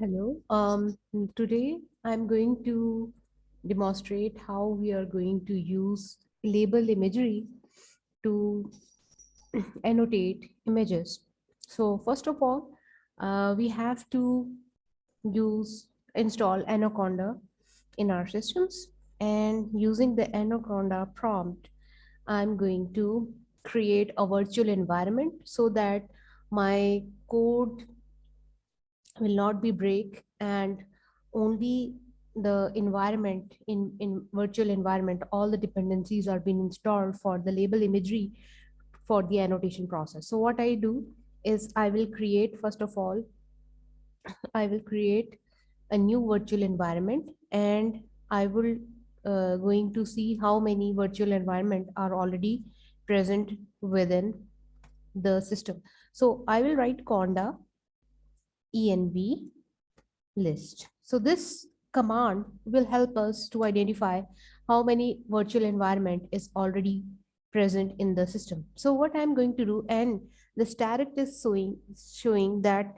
Hello. Today I'm going to demonstrate how we are going to use label imagery to annotate images. So first of all, we have to install Anaconda in our systems, and using the Anaconda prompt, I'm going to create a virtual environment so that my code will not be break, and only the environment in virtual environment, all the dependencies are being installed for the label imagery for the annotation process. So what I do is I will create, first of all, I will create a new virtual environment, and I will going to see how many virtual environment are already present within the system. So I will write conda env list. So this command will help us to identify how many virtual environment is already present in the system. So what I'm going to do, and the static is showing that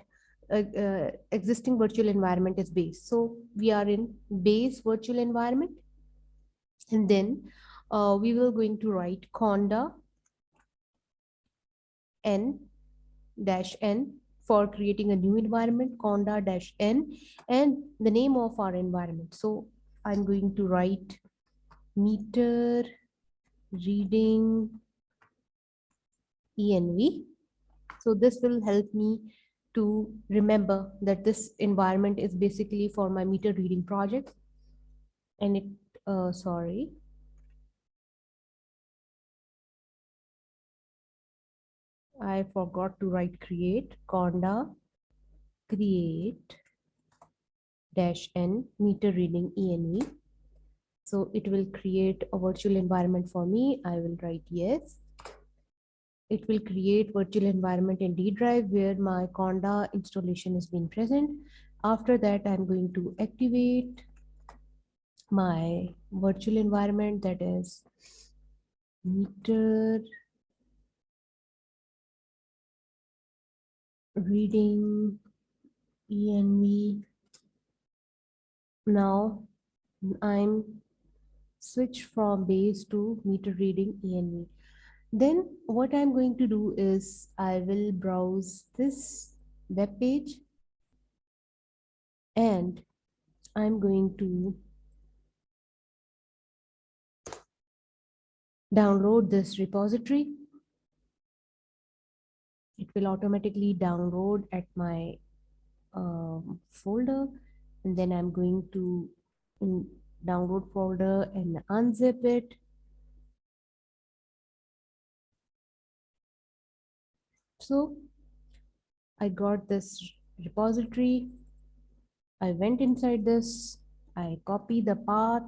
existing virtual environment is base. So we are in base virtual environment, and then we will going to write conda n dash n for creating a new environment, conda dash n, and the name of our environment. So I'm going to write meter reading env. So this will help me to remember that this environment is basically for my meter reading project. And it sorry, I forgot to write create conda create dash n meter reading env. So it will create a virtual environment for me. I will write yes. It will create virtual environment in D drive where my Conda installation is being present. After that, I'm going to activate my virtual environment, that is meter reading env. Now I'm switch from base to meter reading env. Then what I'm going to do is I will browse this web page, and I'm going to download this repository. It will automatically download at my folder, and then I'm going to in download folder and unzip it. So I got this repository. I went inside this, I copy the path,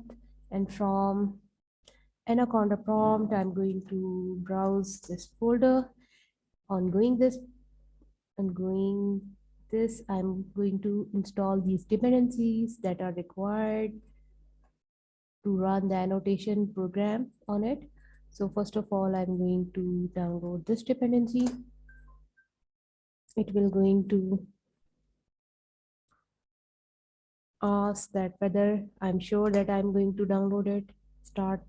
and from Anaconda prompt, I'm going to browse this folder. On going this and going this, I'm going to install these dependencies that are required to run the annotation program on it. So first of all, I'm going to download this dependency. It will going to ask that whether I'm sure that I'm going to download it. Start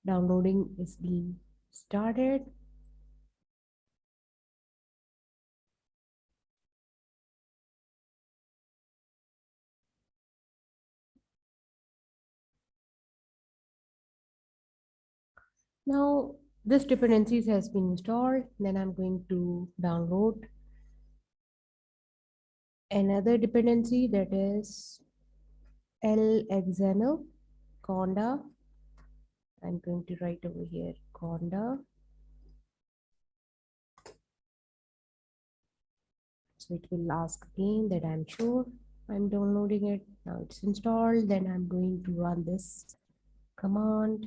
downloading is being started. Now this dependencies has been installed. Then I'm going to download another dependency, that is lxnl conda. I'm going to write over here conda. So it will ask again that I'm sure I'm downloading it. Now it's installed. Then I'm going to run this command.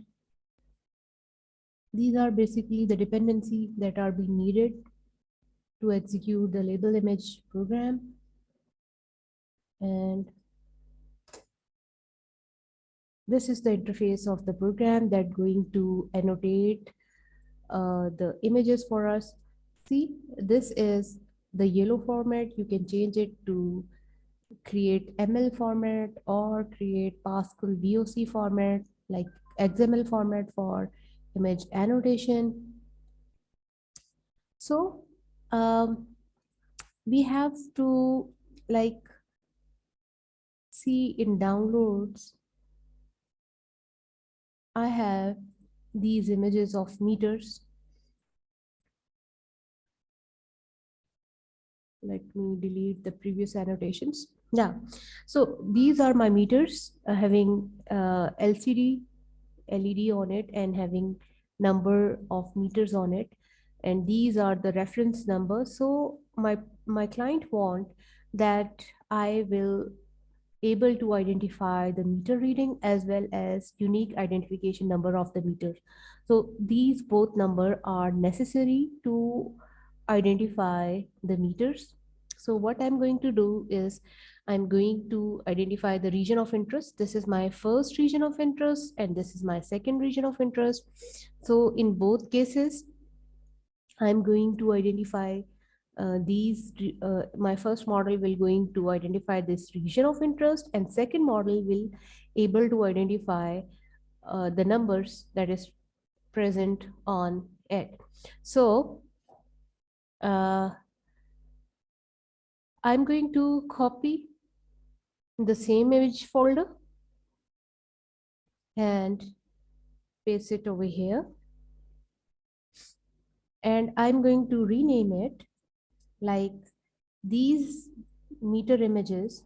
These are basically the dependencies that are being needed to execute the label image program. And this is the interface of the program that going to annotate the images for us. See, this is the yellow format. You can change it to create ML format or create Pascal VOC format like XML format for image annotation. So we have to like see in downloads, I have these images of meters. Let me delete the previous annotations. Yeah, so these are my meters having LCD LED on it and having number of meters on it, and these are the reference numbers. So my client want that I will able to identify the meter reading as well as unique identification number of the meter. So these both number are necessary to identify the meters. So what I'm going to do is I'm going to identify the region of interest. This is my first region of interest and this is my second region of interest. So in both cases, I'm going to identify my first model will going to identify this region of interest and second model will able to identify the numbers that is present on it. So uh, I'm going to copy the same image folder and paste it over here, and I'm going to rename it like these meter images,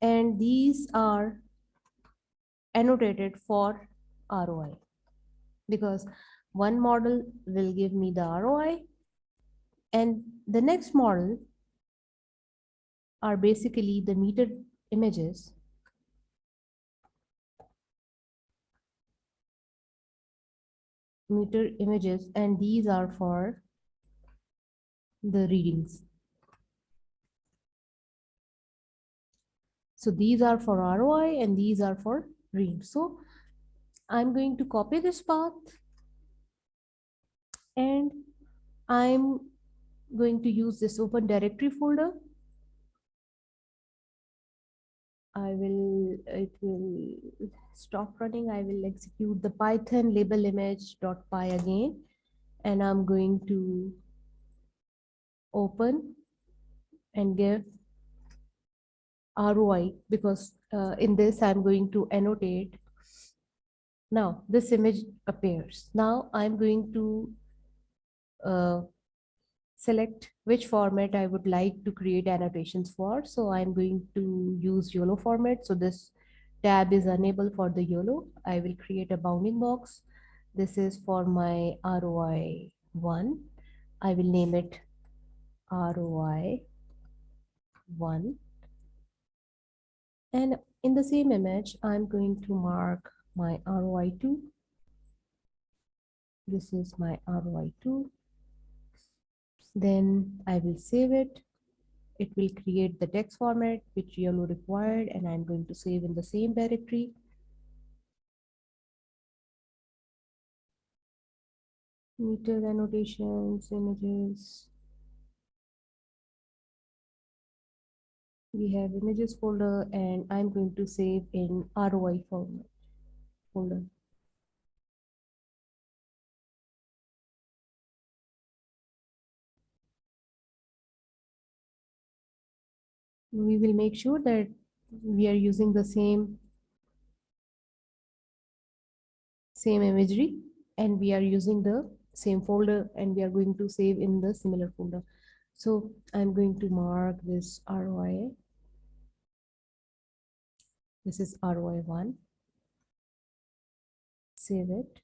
and these are annotated for ROI because one model will give me the ROI and the next model are basically the images meter images, and these are for the readings. So these are for ROI and these are for readings. So I'm going to copy this path and I'm going to use this open directory folder. It will stop running. I will execute the Python label image.py again, and I'm going to open and give ROI because in this I'm going to annotate. Now this image appears. Now I'm going to uh, select which format I would like to create annotations for. So I'm going to use YOLO format. So this tab is unable for the YOLO. I will create a bounding box. This is for my ROI 1. I will name it ROI 1. And in the same image, I'm going to mark my ROI 2. This is my ROI 2. Then I will save it. It will create the text format which YOLO required, and I'm going to save in the same directory. Meter annotations, images. We have images folder, and I'm going to save in ROI format folder. We will make sure that we are using the same imagery and we are using the same folder and we are going to save in the similar folder. So I'm going to mark this ROI. This is ROI 1. Save it.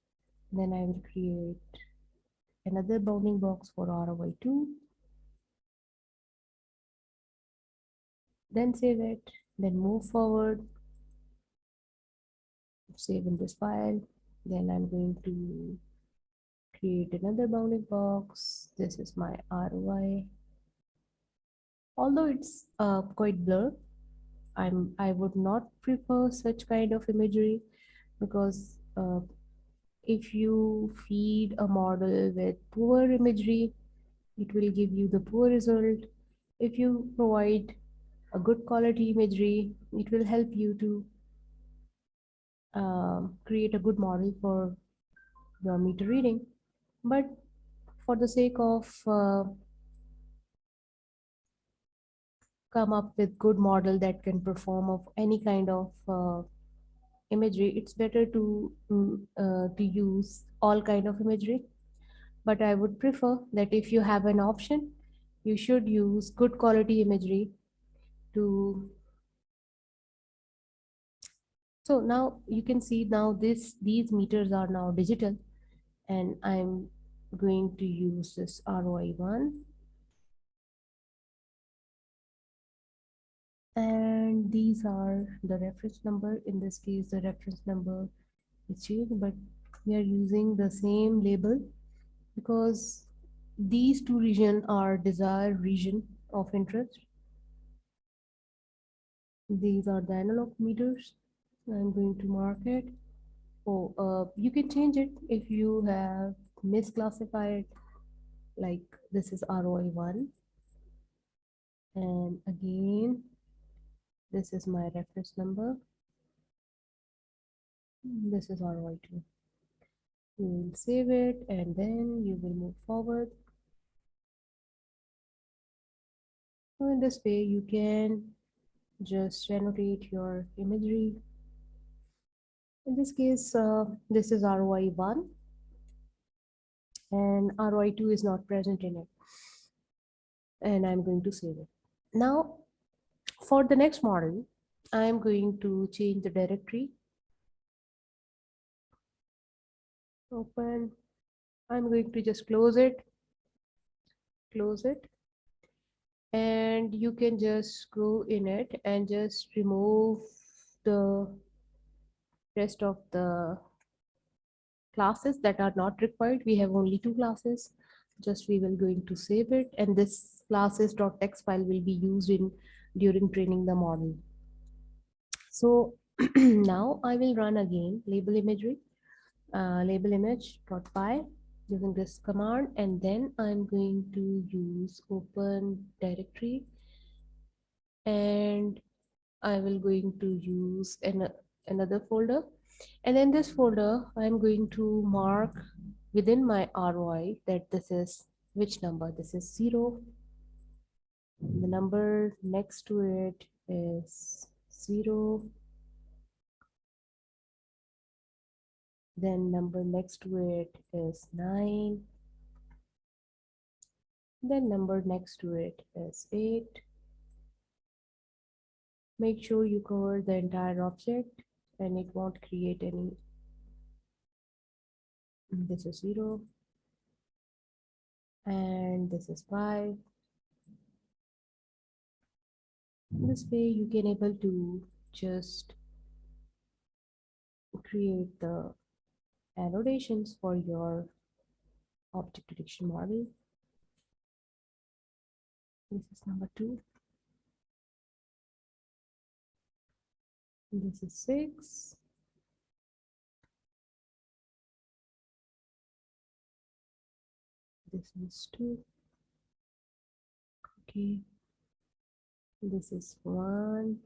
Then I will create another bounding box for ROI 2. Then save it. Then move forward. Save in this file. Then I'm going to create another bounding box. This is my ROI. Although it's quite blurred, I would not prefer such kind of imagery because If you feed a model with poor imagery, it will give you the poor result. If you provide a good quality imagery, it will help you to create a good model for your meter reading. But for the sake of come up with good model that can perform of any kind of imagery, it's better to use all kind of imagery. But I would prefer that if you have an option, you should use good quality imagery to. So now you can see now these meters are now digital, and I'm going to use this ROI1, and these are the reference number. In this case, the reference number is changed, but we are using the same label because these two regions are desired region of interest. These are the analog meters. I'm going to mark it. Oh, you can change it if you have misclassified, like this is ROI1, and again, this is my reference number. This is ROI2. You will save it and then you will move forward. So in this way, you can just annotate your imagery. In this case, this is ROI1 and ROI2 is not present in it. And I'm going to save it. Now, for the next model, I'm going to change the directory. Open. I'm going to just close it. Close it. And you can just go in it and just remove the rest of the classes that are not required. We have only two classes. Just we will going to save it, and this classes.txt file will be used in during training the model. So now I will run again label imagery, label image.py using this command, and then I'm going to use open directory, and I will going to use another folder, and in this folder I'm going to mark within my ROI that this is which number. This is 0. The number next to it is 0. Then number next to it is 9. Then number next to it is 8. Make sure you cover the entire object and it won't create any. This is 0 and this is 5. This way you can able to just create the annotations for your object detection model. This is number 2. This is 6. This is 2. Okay. This is 1.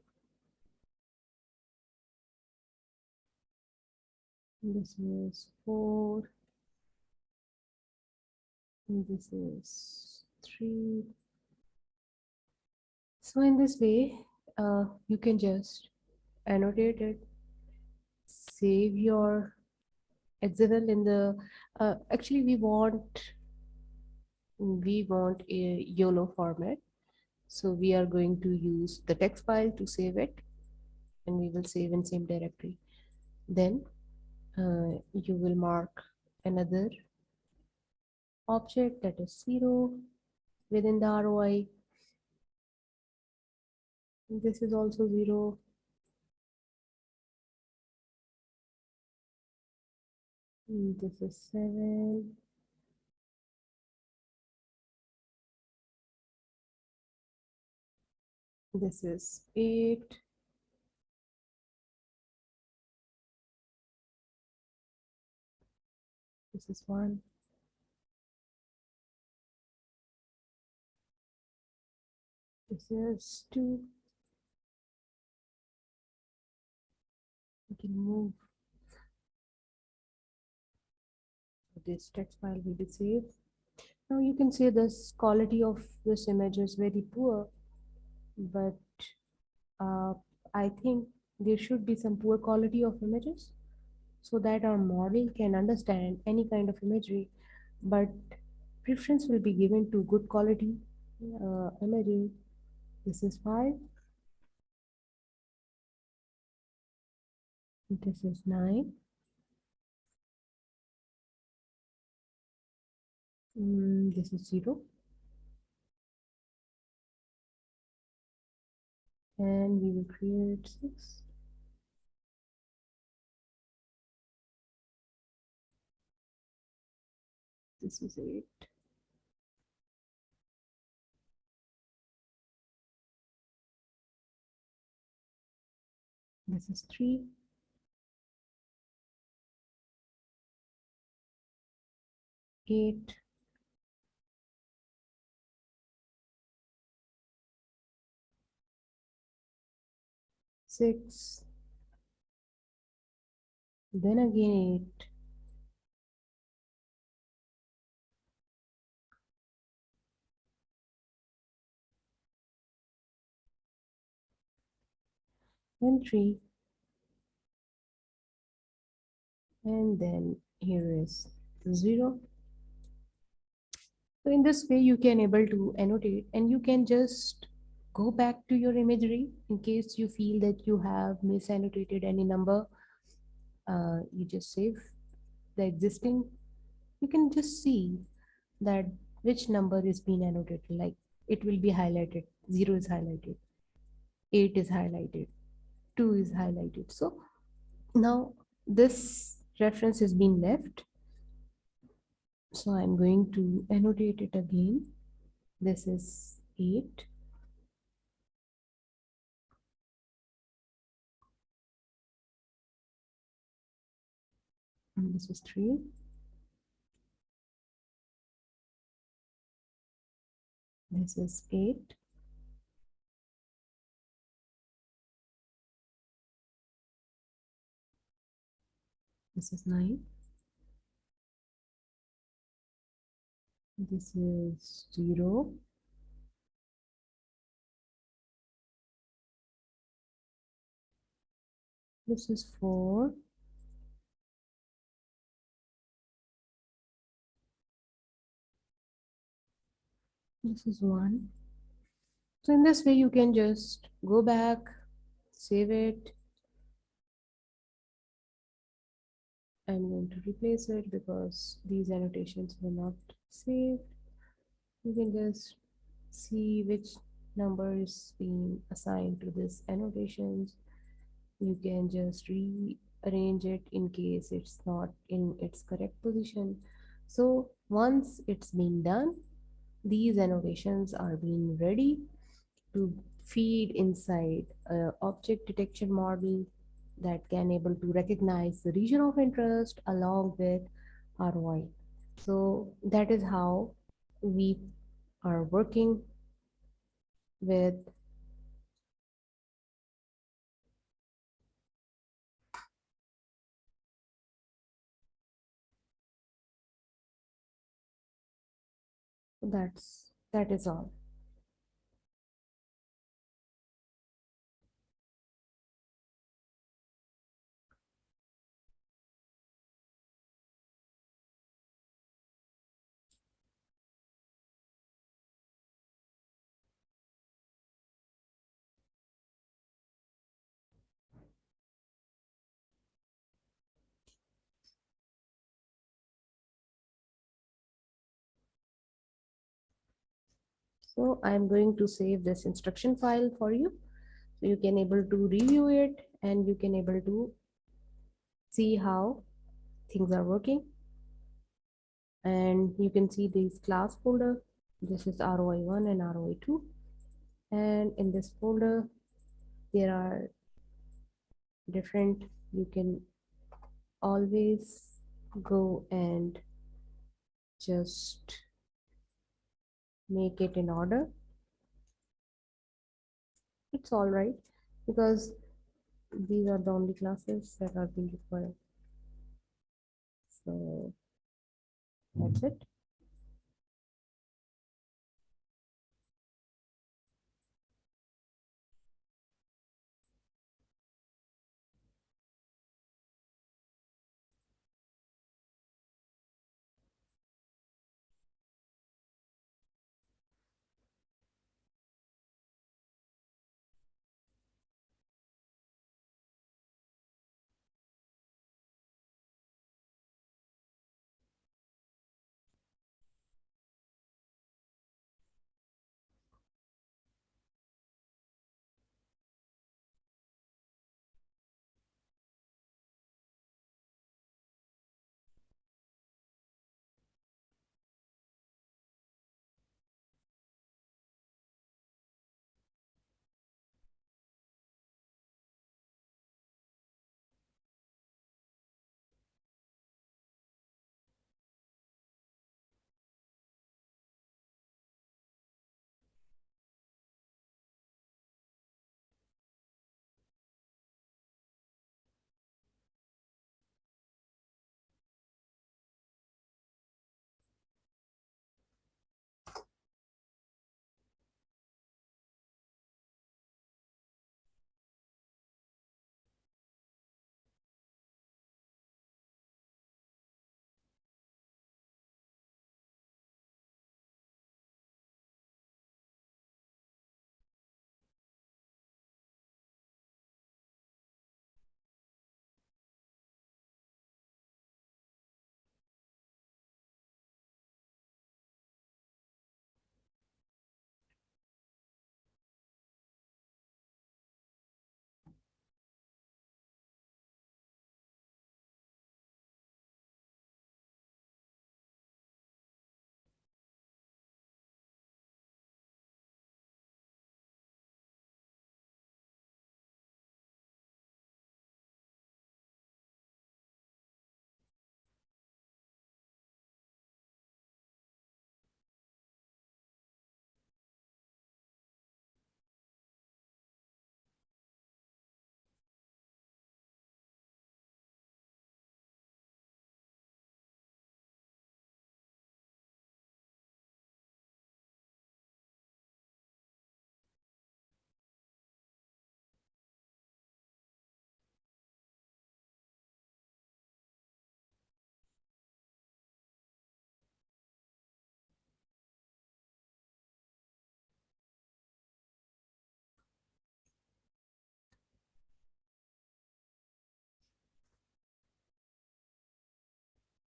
This is 4. And this is 3. So in this way, you can just annotate it, save your XML in the, actually we want a YOLO format. So we are going to use the text file to save it, and we will save in same directory. Then you will mark another object that is 0 within the ROI. This is also 0. This is 7. This is 8. This is one. This is two. We can move. This text file will be saved. Now you can say this quality of this image is very poor, but uh, I think there should be some poor quality of images so that our model can understand any kind of imagery, but preference will be given to good quality imagery. This is 5. This is 9. This is 0. And we will create 6. This is 8. This is 3. 8. 6. Then again 8. Then 3. And then here is 0. So in this way you can able to annotate, and you can just go back to your imagery in case you feel that you have misannotated any number. You just save the existing. You can just see that which number is being annotated, like it will be highlighted. 0 is highlighted, 8 is highlighted, 2 is highlighted. So now this reference has been left. So I'm going to annotate it again. This is 8. And this is 3. This is 8. This is 9. This is 0. This is 4. This is 1. So in this way you can just go back, save it. I'm going to replace it because these annotations were not saved. You can just see which number is being assigned to this annotations. You can just rearrange it in case it's not in its correct position. So once it's been done, these annotations are being ready to feed inside a object detection model that can able to recognize the region of interest along with ROI. So that is how we are working with. That is all. So I'm going to save this instruction file for you, so you can able to review it and you can able to see how things are working. And you can see this class folder. This is ROI1 and ROI2. And in this folder, there are different, you can always go and just make it in order. It's all right because these are the only classes that are being required. So that's it.